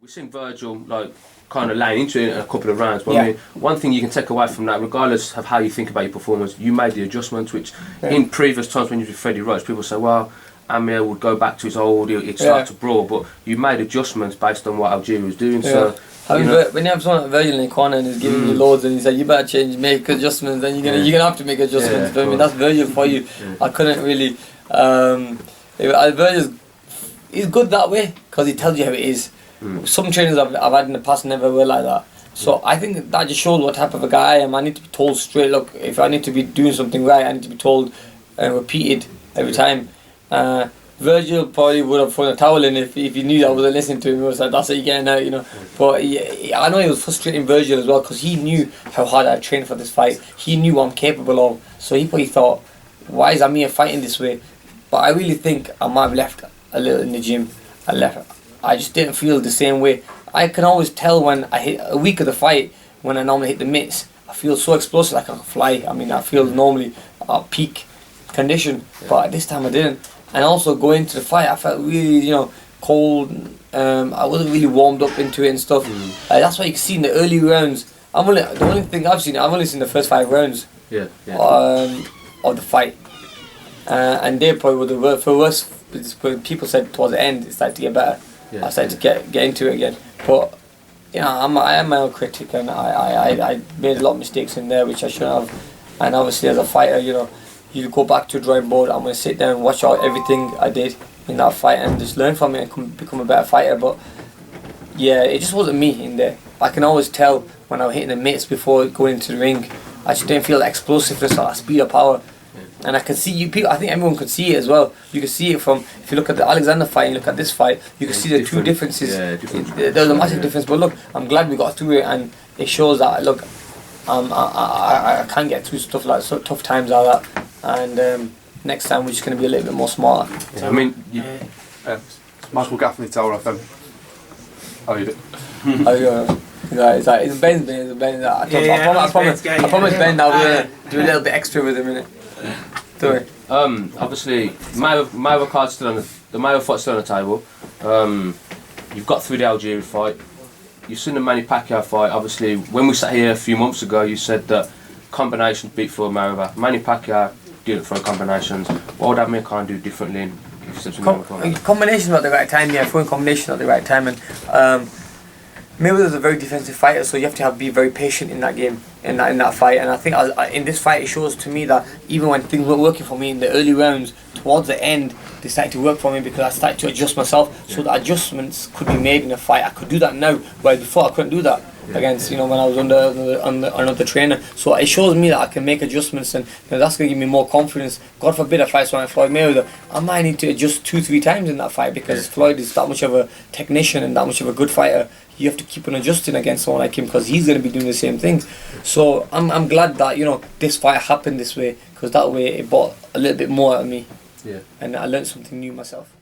We've seen Virgil like kind of laying into it in a couple of rounds, but Yeah. I mean, one thing you can take away from that, regardless of how you think about your performance, you made the adjustments, which in previous times when you were with Freddie Roach, people say, well, Amir would go back to his old, he'd start to brawl, but you made adjustments based on what Algeria was doing. So when you have someone like Virgil in the corner and he's giving you loads and he said you better change, make adjustments, then you're gonna have to make adjustments. I mean, that's Virgil for you. I couldn't really. Virgil's he's good that way because he tells you how it is. Some trainers I've had in the past never were like that. So I think that just shows what type of a guy I am. I need to be told straight. Look, if I need to be doing something right, I need to be told and repeated every time. Virgil probably would have thrown a towel in if he knew I wasn't listening to him. He was like, that's what you're getting out, you know. But I know he was frustrating Virgil as well because he knew how hard I trained for this fight. He knew what I'm capable of. So he probably thought, why is Amir fighting this way? But I really think I might have left a little in the gym. I just didn't feel the same way. I can always tell when I hit a week of the fight, when I normally hit the mitts, I feel so explosive, like I can fly. I mean, I feel normally peak condition, but this time I didn't. And also going into the fight, I felt really, cold. I wasn't really warmed up into it and stuff. That's why you can see in the early rounds. The only thing I've only seen the first 5 rounds. Of the fight, and they probably were the worst. People said towards the end it started to get better. I started to get into it again. But I am my own critic, and I made a lot of mistakes in there which I shouldn't have. And obviously, as a fighter, you go back to the drawing board. I'm gonna sit down and watch out everything I did in that fight and just learn from it and become a better fighter. But yeah, it just wasn't me in there. I can always tell when I was hitting the mitts before going into the ring. I just didn't feel the explosiveness or that speed or power. And I can see you people. I think everyone could see it as well. You can see it from if you look at the Alexander fight and look at this fight. You can see the two differences. There's a massive difference. But look, I'm glad we got through it, and it shows that look, I can get through stuff like tough times like that. And next time we're just going to be a little bit more smarter. Yeah, I mean, Michael Gaffney Tower FM. How are you doing? It's Ben. I promise Ben that we're going to do a little bit extra with him in it. Obviously, Mayweather card's still on the Mayweather fight's still on the table. You've got through the Algeria fight. You've seen the Manny Pacquiao fight. Obviously, when we sat here a few months ago, you said that combinations beat Floyd Mayweather. Manny Pacquiao didn't throw combinations. What would Amir Khan do differently? Combinations at the right time, throwing combinations at the right time. And Mayweather's a very defensive fighter, so you have to be very patient in that game, in that fight. And I think in this fight, it shows to me that even when things weren't working for me in the early rounds, towards the end, they started to work for me because I started to adjust myself. So the adjustments could be made in a fight. I could do that now, where before I couldn't do that against when I was under another trainer. So it shows me that I can make adjustments, and that's going to give me more confidence. God forbid I fight someone like Floyd Mayweather, I might need to adjust 2-3 times in that fight because Floyd is that much of a technician and that much of a good fighter. You have to keep on adjusting against someone like him because he's going to be doing the same thing. So I'm glad that this fight happened this way, because that way it brought a little bit more out of me. And I learned something new myself.